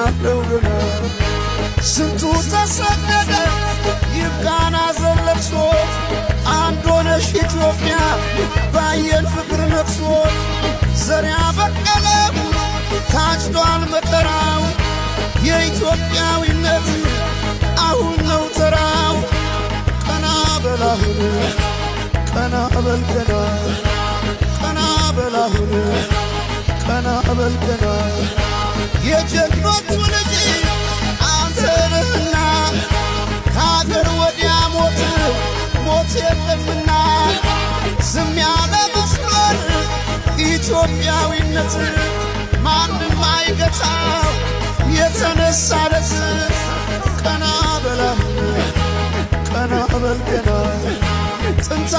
አለው ገና ስንቱ ተሰደደ ይብቃና ዘለቅሶ አንድ ሆነሽ ኢትዮጵያ ባየን ፍቅር ነቅሶ ዘር ያበቀለው ታጭዷል መከራው የኢትዮጵያዊነት አሁን ነው ተራው ቀና በላሁን ቀና በል ቀና ቀና በላሁን ቀና በል ቀና የጀግኖቹ ልጅ አንተ ነህና ከአገር ወዲያ ሞት ሞት የለምና ዝም ያለ መስመር ኢትዮጵያዊነት ማንም አይገታው የተነሳለት ቀና በላሁን ቀና በል ቀና ጥንት